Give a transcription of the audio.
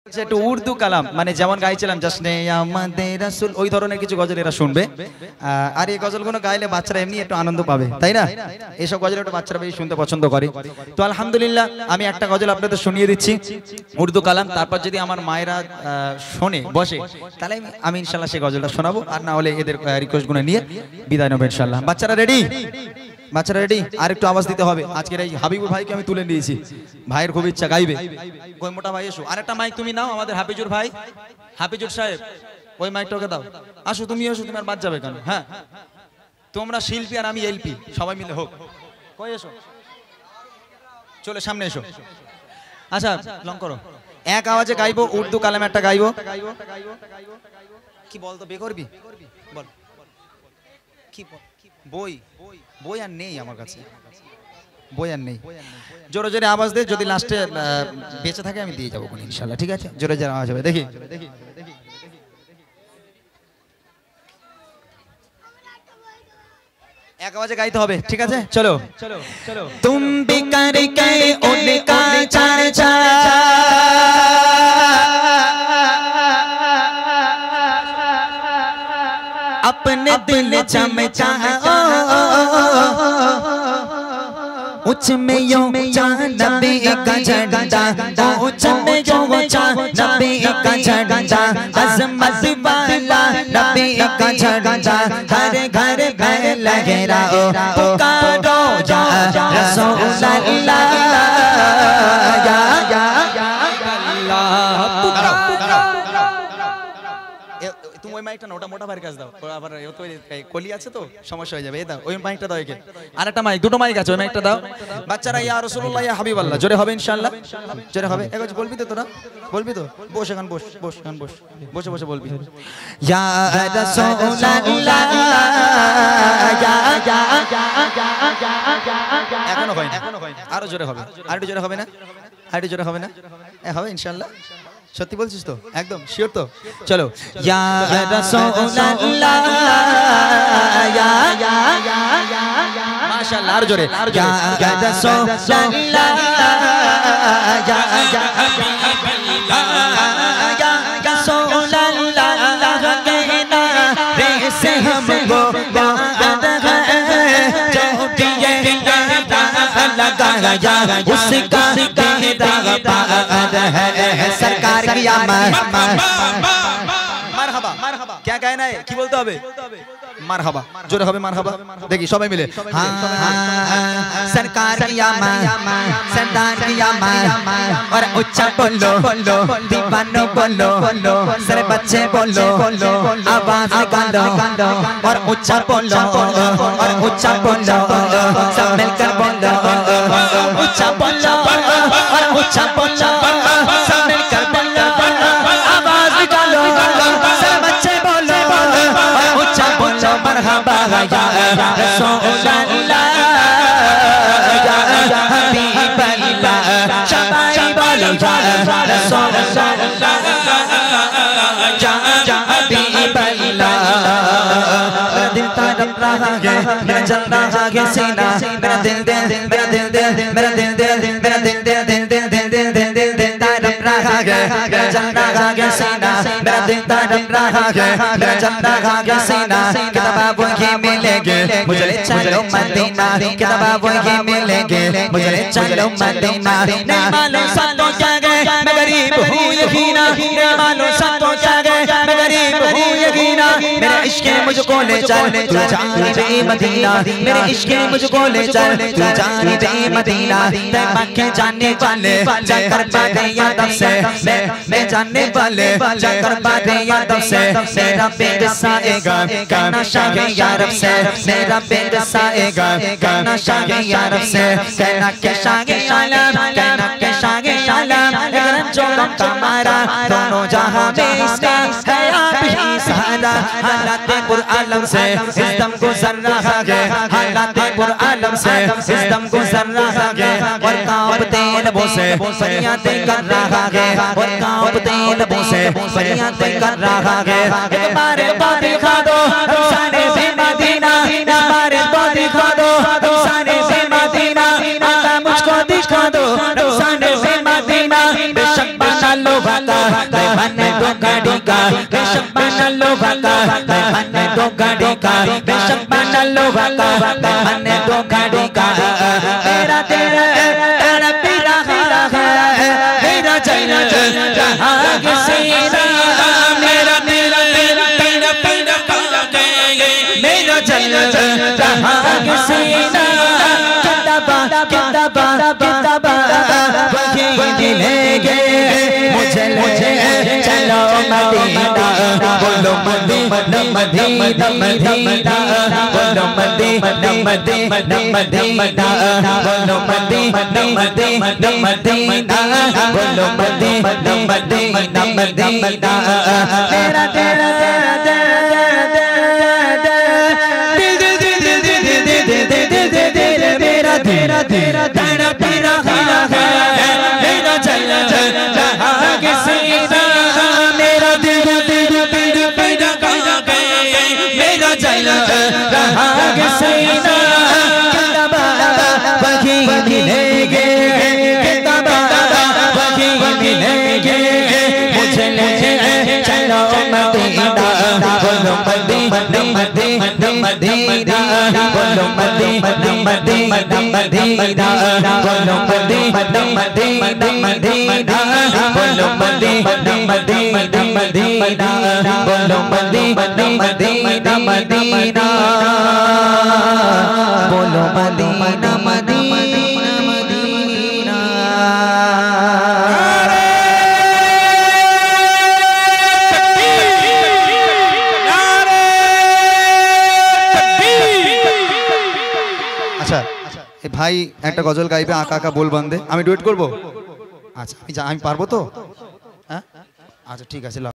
একটু উর্দু কালাম মানে যেমন গাইছিলাম জশনে আমাদের রাসূল ওই ধরনের কিছু গজল এরা শুনবে। আর এই গজলগুলো গাইলে বাচ্চারা এমনি একটু আনন্দ পাবে, তাই না? এইসব গজল একটু বাচ্চারা বেশি শুনতে পছন্দ করে। তো আলহামদুলিল্লাহ আমি একটা গজল আপনাদের শুনিয়ে দিচ্ছি উর্দু কালাম, তারপর যদি আমার মায়েরা শোনে বসে তাহলে আমি ইনশাল্লাহ সেই গজলটা শোনাবো, আর না হলে এদের রিকোয়েস্টগুলো নিয়ে বিদায় নেবো ইনশাল্লাহ। বাচ্চারা রেডি? বাচ্চারা রেডি? আর একটু আওয়াজ দিতে হবে। আজকের এই হাবিবুর ভাইকে আমি তুলে নিয়েছি, ভাইয়ের খুব ইচ্ছা গাইবে। ওই মোটা ভাই এসো, আরেকটা মাইক তুমি নাও, আমাদের হাফিজুর ভাই, হাফিজুর সাহেব ওই মাইকটাকে দাও। আসো তুমি, এসো, তুমি আর বাদ যাবে কেন? হ্যাঁ তোমরা শিল্পী আর আমি এলপি, সবাই মিলে হোক। কই এসো, চলে সামনে এসো। আচ্ছা লং করো, এক আওয়াজে গাইবো উর্দু কালাম একটা গাইবো। কি বলতো বে করবি বল, কি বই বই আর নেই আমার কাছে, বই আর নেই। জোরে জোরে আওয়াজ দে, যদি লাস্টে বেঁচে থাকে আমি দিয়ে যাবো ইনশাল্লাহ, ঠিক আছে? জোরে জোরে আওয়াজ হবে, দেখি এক আওয়াজে গাইতে হবে, ঠিক আছে? চলো চলো চলো। তুম বিকার কে উনকা চর্চা अपने दिल चमचाओ, उच में यो नबी का झंडा, उच में यो नबी का झंडा, अज़मत वाला नबी का झंडा, घर घर में लहराओ, पुकारो या रसूल अल्लाह, या अल्लाह पुकारो। তুমি ওই মাইকটা না, ওটা মোটা ভাইয়ের কাছে দাও, আবার তো কলি আছে তো সমস্যা হয়ে যাবে। এই দাও ওই মাইকটা দাও একে, আরেকটা মাইক, দুটো মাইক আছে, ওই মাইকটা দাও। বাচ্চারা ইয়া রাসূলুল্লাহ ইয়া হাবিবাল্লাহ জোরে হবে ইনশাআল্লাহ, জোরে হবে। একবার বলবি তো তোরা, বলবি তো? বস এখন, বস বস এখন, বস বসে বসে বলবি ইয়া রাসূলুল্লাহ, ইয়া এখনো হয় না, আরো জোরে হবে, আরেকটু জোরে হবে না, আরেকটু জোরে হবে না? হবে ইনশাআল্লাহ। সত্যি বলছিস তো? একদম শিওর তো? চলো ইয়া রাসূলুল্লাহ, ইয়া মাশাআল্লাহ, আর জোরে ইয়া রাসূলুল্লাহ, ইয়া রাসূলুল্লাহ कहना रे से हमको बात है, जो दिए लगाया उसका कहना बात है, सरकार की মারহাবা। क्या कहना है? কি বলতে হবে? মারহাবা, জোরে হবে মারহাবা। দেখি সবাই মিলে सरकार की सरदार की और उच्चा बोलो, दीवानो बोलो, सारे बच्चे बोलो, आवाज निकालो और उच्चा बोलो, और उच्चा बोलो, सब मिलकर बोलो, उच्चा बोलो और उच्चा बोलो, सब मिलकर बोलो, आवाज निकालो, सारे बच्चे बोलो और उच्चा बोलो, मरहबा या रसूलल्लाह, या हबीबल्लाह, शबाई बोलो या रसूलल्लाह, या हबीबल्लाह। मेरा दिल तड़प रहा है, मेरा जल रहा है सीना, मेरा दिल मेरा दिल मेरा दिल मेरा दिल तड़प रहा है, मेरा जल रहा है सीना, मेरा दिल तड़प रहा है, मेरा जल रहा है सीना। किताबों ये मिलेंगे मुझे ले चलो मदीना, किताबों ये मिलेंगे मुझे ले चलो मदीना। नहीं मालूम सातों क्या गए मैं गरीब हूँ यकीना, नहीं मालूम सातों क्या गए मैं गरीब हूँ यकीना। मेरे इश्क मुझको ले चल तू जाने दे मदीना, मेरे इश्क मुझको ले चल तू जाने दे मदीना। मैं मक्के जाने वाले जाकर बातें यादव से, मैं जाने वाले जाकर बातें यादव से। मेरा पेट साएगा कहना शाहे यारब से, मेरा पेट साएगा कहना शाहे यारब से। कहना के शाहे आलम, कहना के शाहे आलम, अगर जो गम का मारा दोनों जहां में इसका है आप ही सहारा। हालात पुर आलम से इस दम गुजर रहा है, हालात पुर आलम से इस दम गुजर रहा है, और कांपते लबों से फरियादें कर रहा है, और कांपते लबों से फरियादें कर रहा है। एक बार तो दिखा दो सारे से मदीना, एक बार तो दिखा दो सारे से मदीना, मुझको दिखा दो सारे से मदीना। बेशक बना लो भाका मैंने दो गाड़ी का रेशम बना लो भाका मैंने दो गाड़ी का रेशम बना लो भाका मैंने दो गाड़ी का मेरा तेरा तेरा पीरा है मेरा चैन जहां के सीना मेरा तेरा तेरा तेरा पीरा मेरा चैन जहां के सीना मिलेंगे मुझे चलो मदीना बोलो मदीना मदीना मदीना बोलो मदीना मदीना मदीना बोलो मदीना मदीना मदीना बोलो मदीना मदीना मदीना तेरा तेरा तेरा तेरा तेरा तेरा तेरा पीरा है मेरा चैन जहां के सीना मेरा तेरा तेरा तेरा पीरा मेरा चैन जहां के सीना किताबा वही मिलेंगे किताबा वही मिलेंगे मुझे चलो मदीना बोलो मदीना मदीना मदीना बोलो मदीना मदीना मदीना बोलो मदीना मदीना मदीना बोलो मदीना मदीना मदीना बोलो मदीना मदीना मदीना बोलो मदीना मदीना मदीना ভাই একটা গজল গাইবে আঁকা আঁকা বল বন্দে আমি ডুয়েট করব আচ্ছা আমি পারবো তো হ্যাঁ আচ্ছা ঠিক আছে।